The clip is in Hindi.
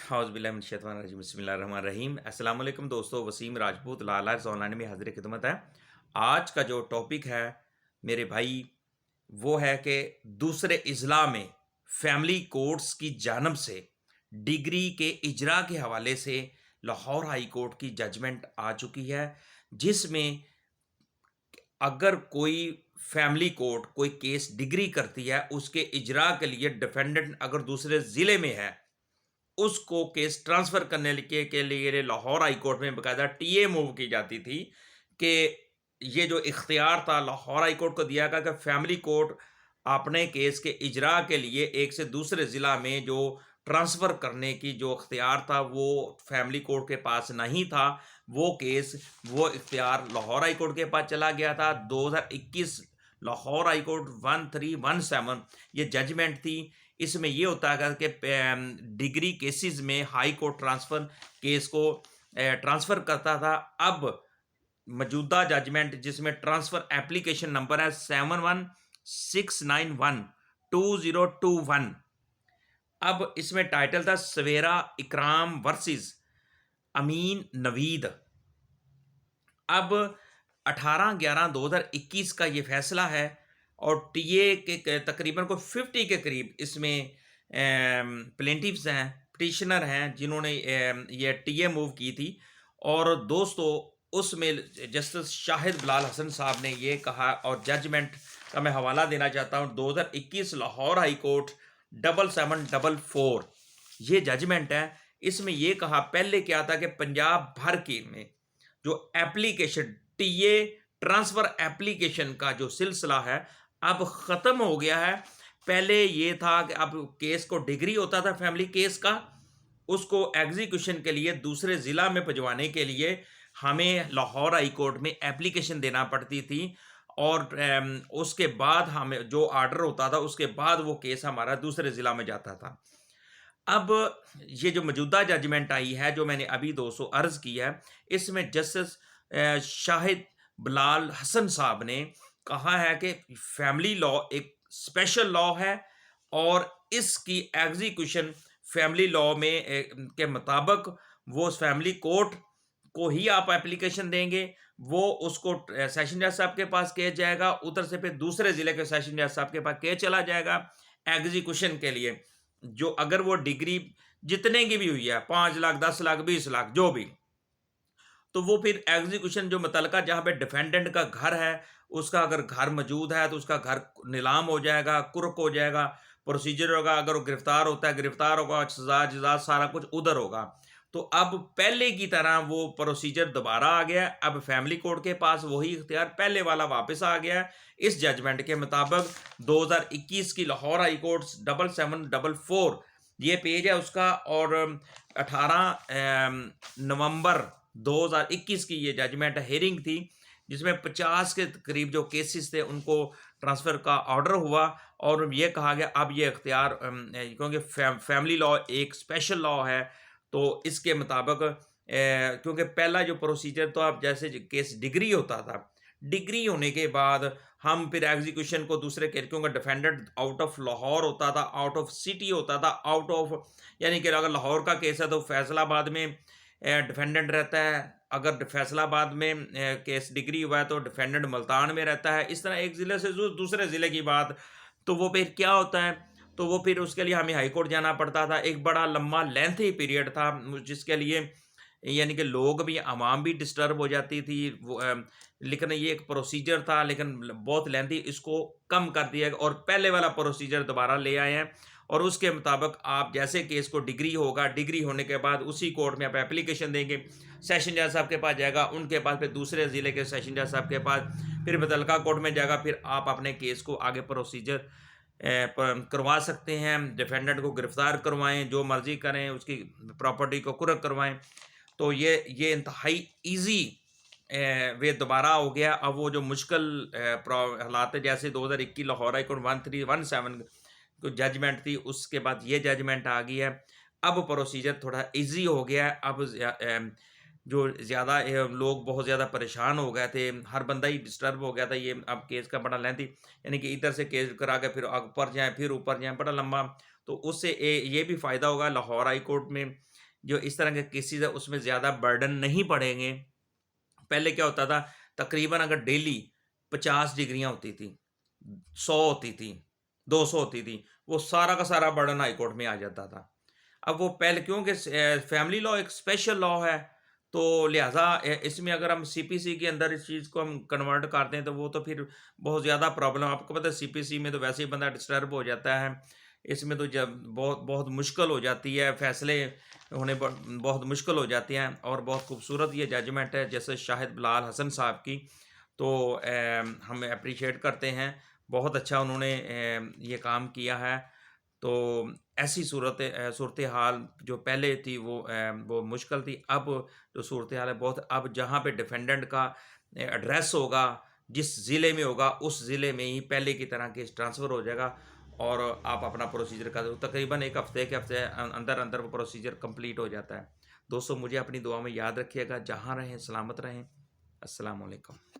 हौज़बिल्लाहिमिनश्शैतानिर्रजीम बिस्मिल्लाहिर्रहमानिर्रहीम। अस्सलाम वालेकुम दोस्तों, वसीम राजपूत लाइव ऑनलाइन में हाज़िर खिदमत है। आज का जो टॉपिक है मेरे भाई, वो है कि दूसरे इज़्ला में फैमिली कोर्ट्स की जानब से डिग्री के इजरा के हवाले से लाहौर हाई कोर्ट की जजमेंट आ चुकी है, जिसमें अगर कोई फैमिली कोर्ट कोई केस डिग्री करती है, उसके इजरा के लिए डिफेंडेंट अगर दूसरे ज़िले में है, उसको केस ट्रांसफ़र करने के लिए लाहौर हाई कोर्ट में बाकायदा टीए मूव की जाती थी कि ये जो इख्तियार था लाहौर हाई कोर्ट को दिया गया कि फैमिली कोर्ट अपने केस के इजरा के लिए एक से दूसरे ज़िला में जो ट्रांसफ़र करने की जो इख्तियार था वो फैमिली कोर्ट के पास नहीं था। वो इख्तियार लाहौर हाई कोर्ट के पास चला गया था। 2021 लाहौर हाई कोर्ट 1317 ये जजमेंट थी। इसमें ये होता है कि डिग्री केसेस में हाई कोर्ट ट्रांसफ़र केस को ट्रांसफ़र करता था। अब मौजूदा जजमेंट जिसमें ट्रांसफ़र एप्लीकेशन नंबर है 716912 अब इसमें टाइटल था सवेरा इकराम वर्सेस अमीन नवीद। अब 18/11/2021 का ये फैसला है और टीए के तकरीबन को 50 के करीब इसमें प्लेंटिफ्स हैं, पिटिशनर हैं जिन्होंने ये टीए मूव की थी। और दोस्तों, उसमें जस्टिस शाहिद बिलाल हसन साहब ने ये कहा और जजमेंट का मैं हवाला देना चाहता हूँ। 2021 लाहौर हाई कोर्ट 7744 ये जजमेंट है। इसमें ये कहा, पहले क्या था कि पंजाब भर के में जो एप्लीकेशन टीए ट्रांसफ़र एप्लीकेशन का जो सिलसिला है अब ख़त्म हो गया है। पहले ये था कि अब केस को डिग्री होता था फैमिली केस का, उसको एग्जीक्यूशन के लिए दूसरे ज़िला में भिजवाने के लिए हमें लाहौर हाई कोर्ट में एप्लीकेशन देना पड़ती थी और उसके बाद हमें जो आर्डर होता था उसके बाद वो केस हमारा दूसरे ज़िला में जाता था। अब ये जो मौजूदा जजमेंट आई है जो मैंने अभी 200 अर्ज़ की है, इसमें जस्टिस शाहिद बिलाल हसन साहब ने कहा है कि फैमिली लॉ एक स्पेशल लॉ है और इसकी एग्जीक्यूशन फैमिली लॉ में के मुताबिक वो फैमिली कोर्ट को ही आप एप्लीकेशन देंगे, वो उसको सेशन जज साहब के पास केस जाएगा, उधर से फिर दूसरे ज़िले के सेशन जज साहब के पास केस चला जाएगा एग्जीक्यूशन के लिए। जो अगर वो डिग्री जितने की भी हुई है 5 लाख 10 लाख 20 लाख जो भी, तो वो फिर एग्जीक्यूशन जो मुतलका जहाँ पे डिफेंडेंट का घर है, उसका अगर घर मौजूद है तो उसका घर नीलाम हो जाएगा, कुर्क हो जाएगा, प्रोसीजर होगा। अगर वो गिरफ्तार होता है, गिरफ्तार होगा, सजा जजा सारा कुछ उधर होगा। तो अब पहले की तरह वो प्रोसीजर दोबारा आ गया। अब फैमिली कोर्ट के पास वही इख्तियार पहले वाला वापस आ गया है। इस जजमेंट के मुताबिक 2021 की लाहौर हाई कोर्ट 7744 ये पेज है उसका और 18 नवंबर 2021 की ये जजमेंट हियरिंग थी, जिसमें 50 के करीब जो केसेस थे उनको ट्रांसफ़र का ऑर्डर हुआ और ये कहा गया अब ये इख्तियार क्योंकि फैमिली लॉ एक स्पेशल लॉ है, तो इसके मुताबिक क्योंकि पहला जो प्रोसीजर तो अब जैसे केस डिग्री होता था, डिग्री होने के बाद हम फिर एग्जीक्यूशन को दूसरे के क्योंकि डिफेंडेंट आउट ऑफ लाहौर होता था, आउट ऑफ सिटी होता था, आउट ऑफ यानी कि अगर लाहौर का केस है तो फैसलाबाद में डिफेंडेंट रहता है, अगर फैसलाबाद में केस डिग्री हुआ है तो डिफेंडेंट मुल्तान में रहता है। इस तरह एक ज़िले से दूसरे ज़िले की बात, तो वो फिर क्या होता है, तो वो फिर उसके लिए हमें हाई कोर्ट जाना पड़ता था। एक बड़ा लंबा लेंथी पीरियड था जिसके लिए यानी कि लोग भी आवाम भी डिस्टर्ब हो जाती थी वो लेकिन ये एक प्रोसीजर था लेकिन बहुत लेंथी, इसको कम कर दिया गया और पहले वाला प्रोसीजर दोबारा ले आए हैं। और उसके मुताबिक आप जैसे केस को डिग्री होगा, डिग्री होने के बाद उसी कोर्ट में आप एप्लीकेशन देंगे, सेशन जज साहब के पास जाएगा, उनके पास फिर दूसरे ज़िले के सेशन जज साहब के पास, फिर मुतलका कोर्ट में जाएगा, फिर आप अपने केस को आगे प्रोसीजर करवा सकते हैं। डिफेंडेंट को गिरफ्तार करवाएं, जो मर्जी करें, उसकी प्रॉपर्टी को कुर्क करवाएं। तो ये इंतहाई ईजी वे दोबारा हो गया। अब वो जो मुश्किल हालात है जैसे 2021 लाहौर हाई कोर्ट 1317 को जजमेंट थी, उसके बाद ये जजमेंट आ गई है। अब प्रोसीजर थोड़ा इजी हो गया है। अब जो ज़्यादा लोग बहुत ज़्यादा परेशान हो गए थे, हर बंदा ही डिस्टर्ब हो गया था। ये अब केस का बड़ा लेंथी यानी कि इधर से केस करा के फिर ऊपर जाएँ, फिर ऊपर जाएँ, बड़ा लंबा। तो उससे ये भी फ़ायदा होगा लाहौर हाई कोर्ट में जो इस तरह के केसेस है उसमें ज़्यादा बर्डन नहीं पड़ेंगे। पहले क्या होता था, तकरीबन अगर डेली 50 डिग्रियाँ होती थी, 100 होती थी, 200 होती थी, वो सारा का सारा बर्डन हाई कोर्ट में आ जाता था। अब वो पहले क्योंकि फैमिली लॉ एक स्पेशल लॉ है, तो लिहाज़ा इसमें अगर हम सीपीसी के अंदर इस चीज़ को हम कन्वर्ट कर दें, तो वो तो फिर बहुत ज़्यादा प्रॉब्लम, आपको पता है सीपीसी में तो वैसे ही बंदा डिस्टर्ब हो जाता है। इसमें तो जब बहुत बहुत मुश्किल हो जाती है, फैसले होने बहुत मुश्किल हो जाते हैं, और बहुत खूबसूरत ये जजमेंट है जैसे शाहिद बिलाल हसन साहब की, तो हम एप्रिशिएट करते हैं। बहुत अच्छा उन्होंने ये काम किया है। तो ऐसी सूरत हाल जो पहले थी वो मुश्किल थी। अब जो सूरत हाल है बहुत, अब जहाँ पे डिफेंडेंट का एड्रेस होगा, जिस ज़िले में होगा, उस ज़िले में ही पहले की तरह केस ट्रांसफ़र हो जाएगा, और आप अपना प्रोसीजर कर दो। तकरीबन 1 हफ़्ते के हफ़्ते अंदर-अंदर वो प्रोसीजर कंप्लीट हो जाता है। दोस्तों, मुझे अपनी दुआ में याद रखिएगा। जहाँ रहें सलामत रहें। अस्सलाम वालेकुम।